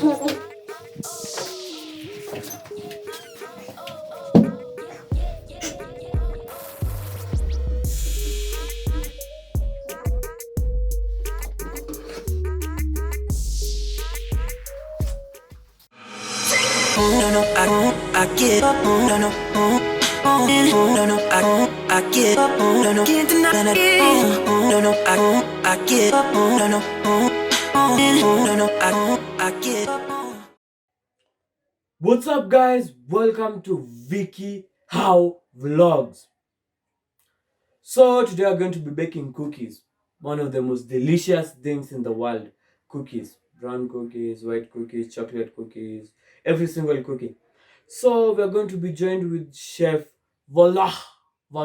No, no, I get up. No, no, no, no, I get up. No, no, can't deny it. No, no, I get up. No, no, no, no, I get up. What's up, guys? Welcome to VIQUEHOW vlogs. So today we're going to be baking cookies, one of the most delicious things in the world. Cookies, brown cookies, white cookies, chocolate cookies, every single cookie. So we're going to be joined with Chef Voila. We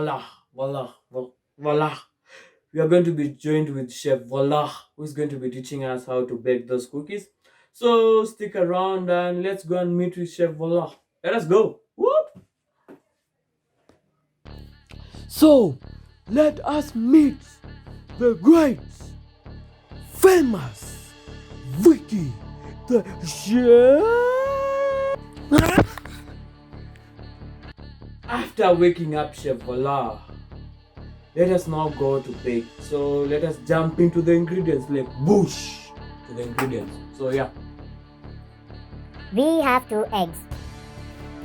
are going to be joined with Chef Voila, who's going to be teaching us how to bake those cookies. So stick around and let's go and meet with Chef Voila. Let us go. Whoop. So let us meet the great, famous Vicky the Chef. After waking up Chef Voila, let us now go to bake. So let us jump into the ingredients, like whoosh to the ingredients. So yeah. We have 2 eggs.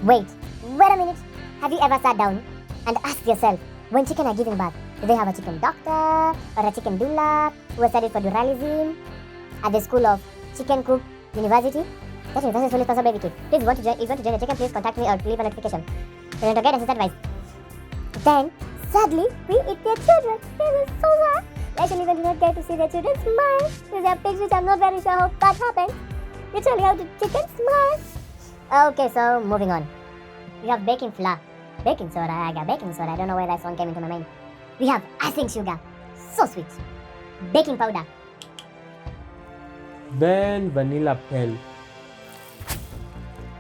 Wait a minute. Have you ever sat down and asked yourself, when chicken are giving birth, do they have a chicken doctor or a chicken doula who has studied for dualism at the School of Chicken Cook University? That university is fully sponsored by Vicky. Please, if you want to join the chicken, please contact me or leave a notification. Parental guidance is advice. Then, sadly, we eat their children. This is so sad. They actually even do not get to see their children smile. These are pictures. I'm not very sure how that happened. Literally, how did chicken smile? Okay, so moving on. We have baking flour, baking soda. I got baking soda. I don't know where that one came into my mind. We have icing sugar, so sweet. Baking powder. Then vanilla peel.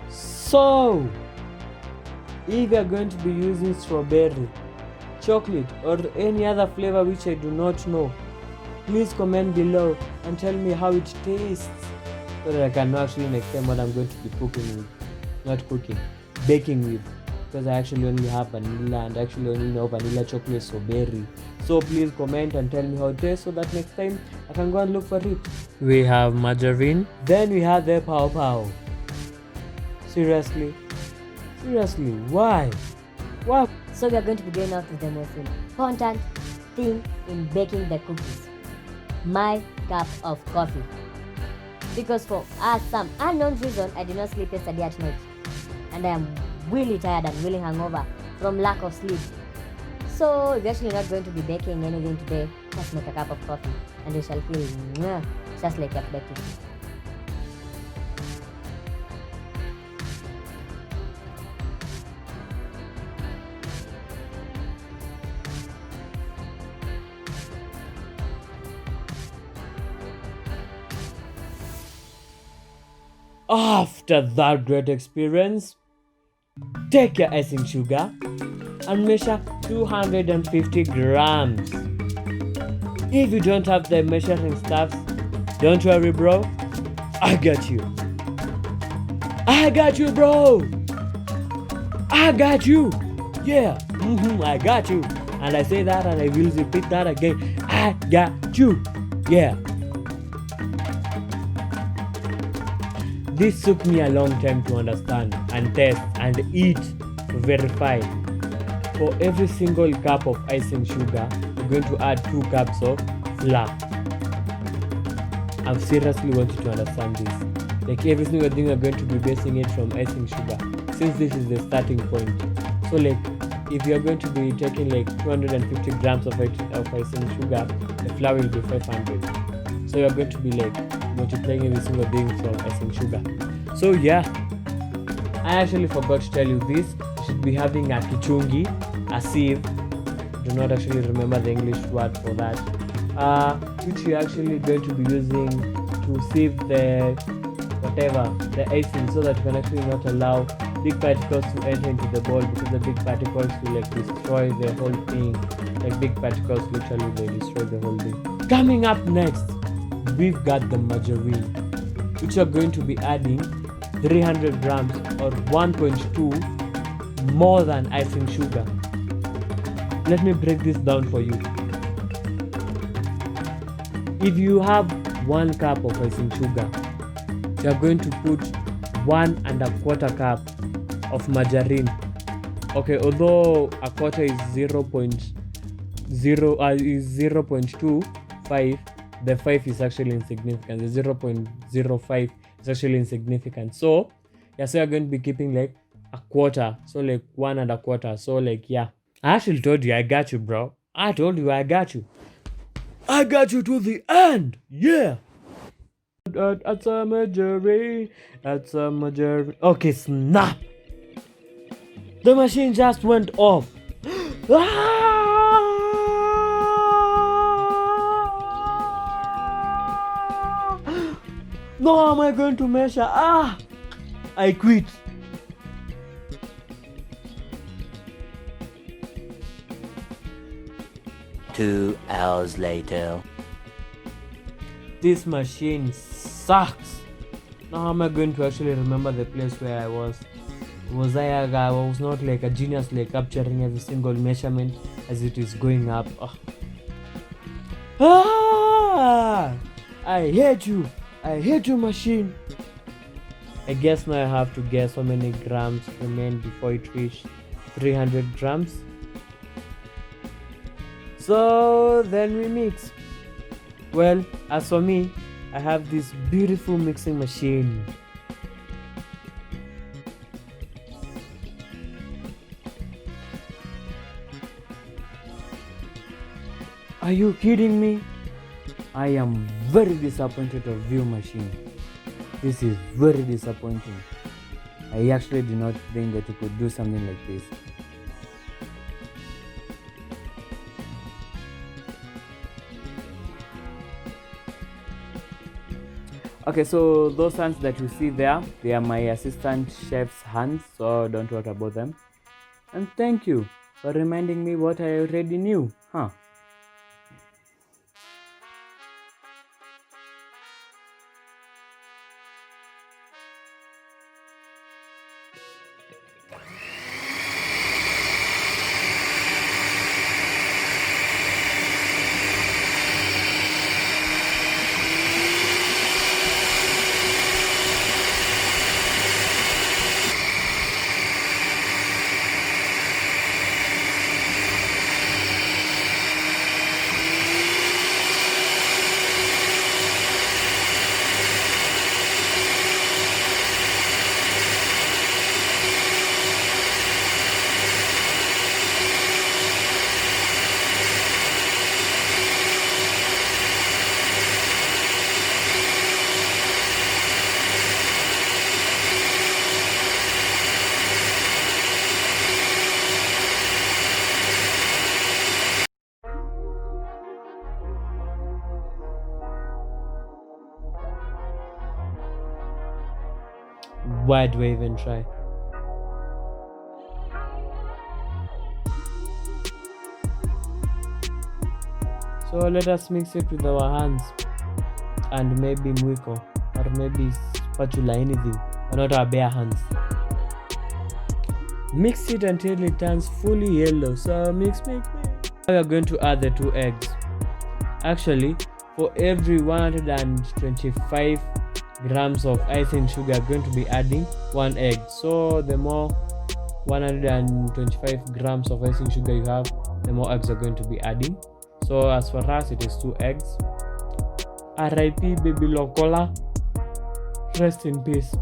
So, if you are going to be using strawberry, chocolate or any other flavor which I do not know, please comment below and tell me how it tastes, so that I can know actually next time what I'm going to be cooking with. Not cooking, baking with, because I actually only have vanilla and actually only know vanilla, chocolate, strawberry. So please comment and tell me how it tastes, so that next time I can go and look for it. We have margarine. Then we have the pow. Seriously, why? So we are going to be going out with the most important thing in baking the cookies. My cup of coffee. Because for some unknown reason, I did not sleep yesterday at night. And I am really tired and really hungover from lack of sleep. So we're actually not going to be baking anything today. Just make a cup of coffee and you shall feel just like you're baking. After that great experience, take your icing sugar and measure 250 grams. If you don't have the measuring stuffs, don't worry, bro. I got you, bro. I got you. Yeah, I got you. And I say that and I will repeat that again. I got you. Yeah. This took me a long time to understand and test and eat to verify. For every single cup of icing sugar, we're going to add 2 cups of flour. I seriously want you to understand this. Like every single thing, we're going to be basing it from icing sugar, since this is the starting point. So like, if you're going to be taking like 250 grams of icing sugar, the flour will be 500. So you're going to be like multiplying every single thing from icing sugar. So yeah, I actually forgot to tell you this. You should be having a kichungi, a sieve. Do not actually remember the English word for that. Which you're actually going to be using to sieve the icing, so that you can actually not allow big particles to enter into the bowl, because the big particles will like destroy the whole thing. Like big particles literally they destroy the whole thing. Coming up next, we've got the margarine. which you're going to be adding 300 grams or 1.2 more than icing sugar. Let me break this down for you. If you have 1 cup of icing sugar, you are going to put 1.25 cup of margarine. Okay, although a quarter is 0.25, the 5 is actually insignificant. The 0.05 is actually insignificant. So yeah, so you're going to be keeping like a quarter, so like 1.25. So like, yeah, I actually told you I got you, bro. I told you I got you. I got you to the end. Yeah. That's a margarine. That's a margarine. Okay, snap. The machine just went off. No, am I going to measure? I quit. Two hours later. This machine sucks. Now how am I going to actually remember the place where I was? Was I was not like a genius, like capturing every single measurement as it is going up. I hate you. I hate you, machine. I guess now I have to guess how many grams remain before it reaches 300 grams. So then we mix. Well, as for me, I have this beautiful mixing machine. Are you kidding me? I am very disappointed of you, machine. This is very disappointing. I actually did not think that you could do something like this. Okay, so those hands that you see there, they are my assistant chef's hands, so don't worry about them. And thank you for reminding me what I already knew, huh? Why do I even try? So let us mix it with our hands and maybe mwiko or maybe spatula, anything, but not our bare hands. Mix it until it turns fully yellow. So mix. Now we are going to add the 2 eggs. Actually, for every 125 grams of icing sugar, are going to be adding 1 egg. So the more 125 grams of icing sugar you have, the more eggs are going to be adding. So as for us, it is 2 eggs. R.I.P. baby Locola, rest in peace.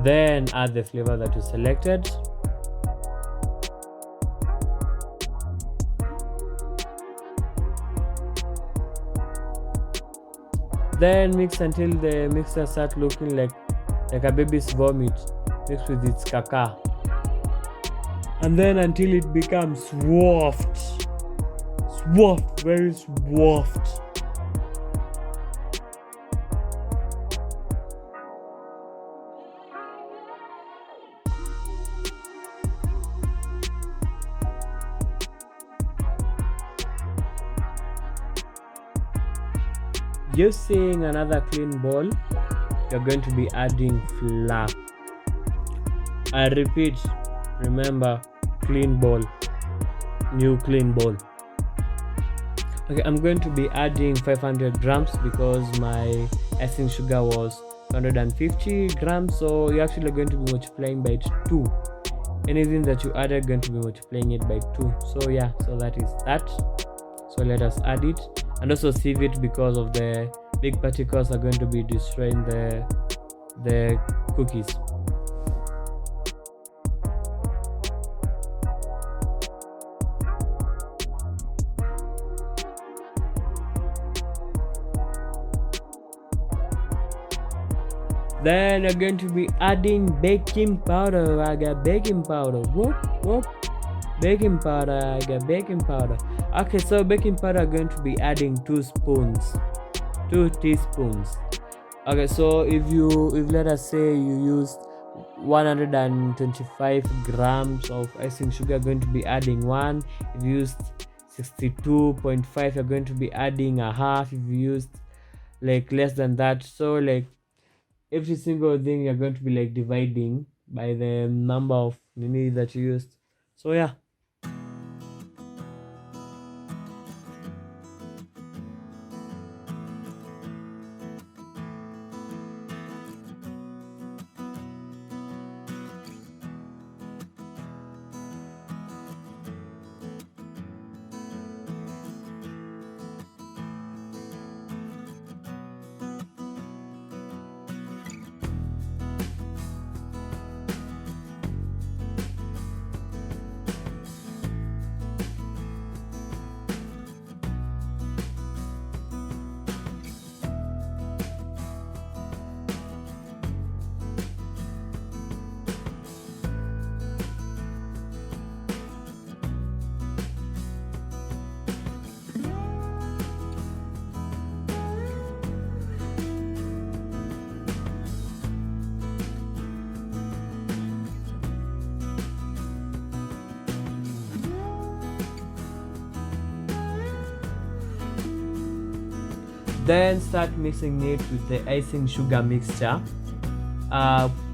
Then add the flavor that you selected. Then mix until the mixture starts looking like a baby's vomit mixed with its caca. And then until it becomes soft, very soft. using another clean bowl, you're going to be adding flour. I repeat, remember, clean bowl, new clean bowl. Okay, I'm going to be adding 500 grams because my icing sugar was 150 grams, so you're actually going to be multiplying by 2. Anything that you add, are going to be multiplying it by 2. So yeah, so that is that. So let us add it, and also sieve it because of the big particles are going to be destroying the cookies. Then you're going to be adding baking powder. I got baking powder. Whoop. Baking powder. I got baking powder. Okay, so baking powder, I'm going to be adding 2 teaspoons. Okay, so if let us say you used 125 grams of icing sugar, you're going to be adding 1. If you used 62.5, you're going to be adding a half. If you used like less than that, so like every single thing you're going to be like dividing by the number of nini that you used. So yeah. Then start mixing it with the icing sugar mixture,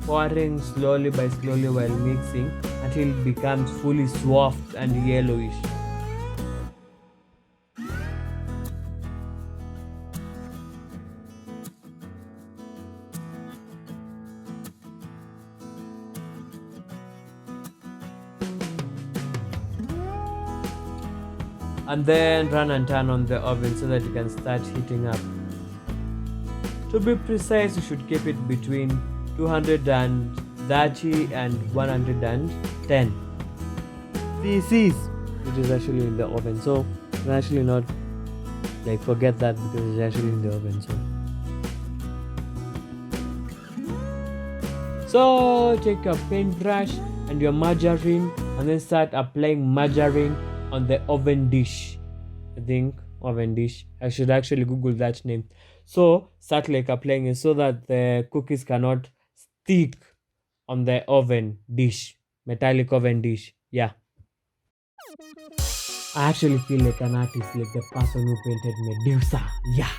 pouring slowly while mixing until it becomes fully soft and yellowish. And then run and turn on the oven so that it can start heating up. To be precise, you should keep it between 230 and 110 cc's, which is actually in the oven. So you can actually not like forget that because it's actually in the oven. So take your paintbrush and your margarine and then start applying margarine on the oven dish. I think oven dish. I should actually Google that name. So start like applying it so that the cookies cannot stick on the oven dish, metallic oven dish. Yeah. I actually feel like an artist, like the person who painted Medusa. Yeah.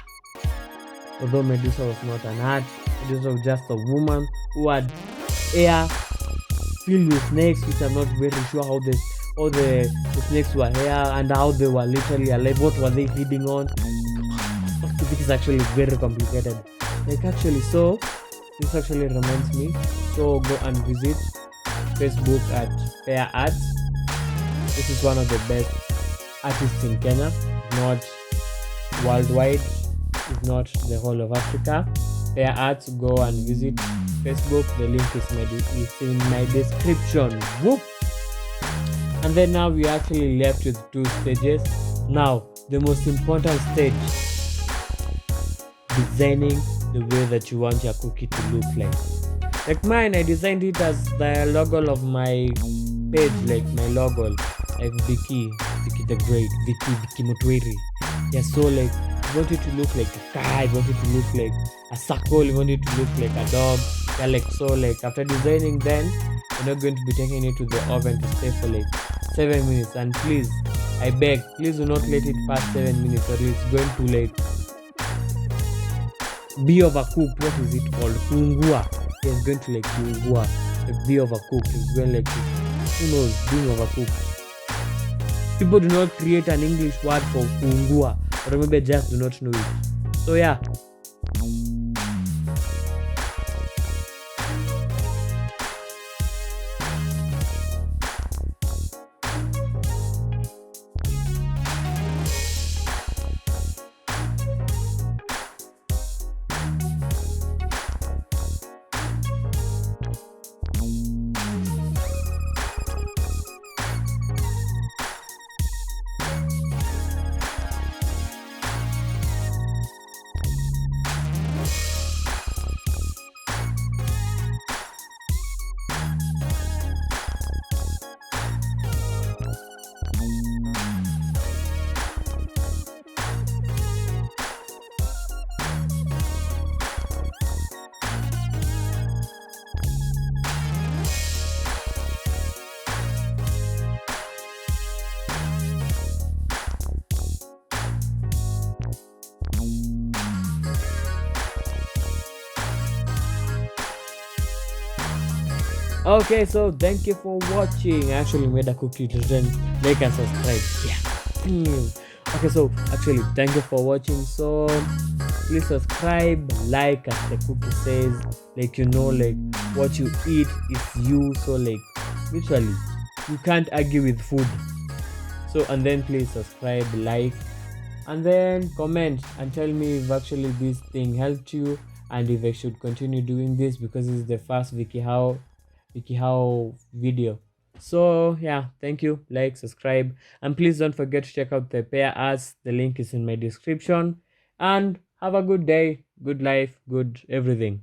Although Medusa was not an art, Medusa was just a woman who had hair filled with snakes, which I'm not very sure how the snakes were here and how they were literally alive. What were they feeding on? This is actually very complicated. Like actually, so this actually reminds me. So go and visit Facebook at Fair Arts. This is one of the best artists in Kenya, not worldwide, if not the whole of Africa. Fair Arts, go and visit Facebook. The link is in my description. Whoop. And then now we actually left with 2 stages. Now the most important stage, designing the way that you want your cookie to look like. Like mine, I designed it as the logo of my page, like my logo, like Vicky the Great, Vicky Mutwiri. Yeah, so like I want it to look like a car, I want it to look like a circle, I want it to look like a dog. Yeah, like so like after designing, then you're not going to be taking it to the oven to stay for like 7 minutes. And please, I beg, please do not let it pass 7 minutes or it's going to like be overcooked. What is it called? Kuungua. It's going to like kuungua. Like be overcooked. It's going like who knows, being overcooked. People do not create an English word for kuungua, or maybe just do not know it. So yeah. Okay, so thank you for watching. I actually made a cookie to then like and subscribe. Yeah. Okay, so actually thank you for watching. So please subscribe, like as the cookie says. Like like what you eat is you. So like literally you can't argue with food. So and then please subscribe, like, and then comment and tell me if actually this thing helped you and if I should continue doing this because this is the first VIQUEHOW video. So yeah, thank you, like, subscribe, and please don't forget to check out the pair ads. The link is in my description. And have a good day, good life, good everything.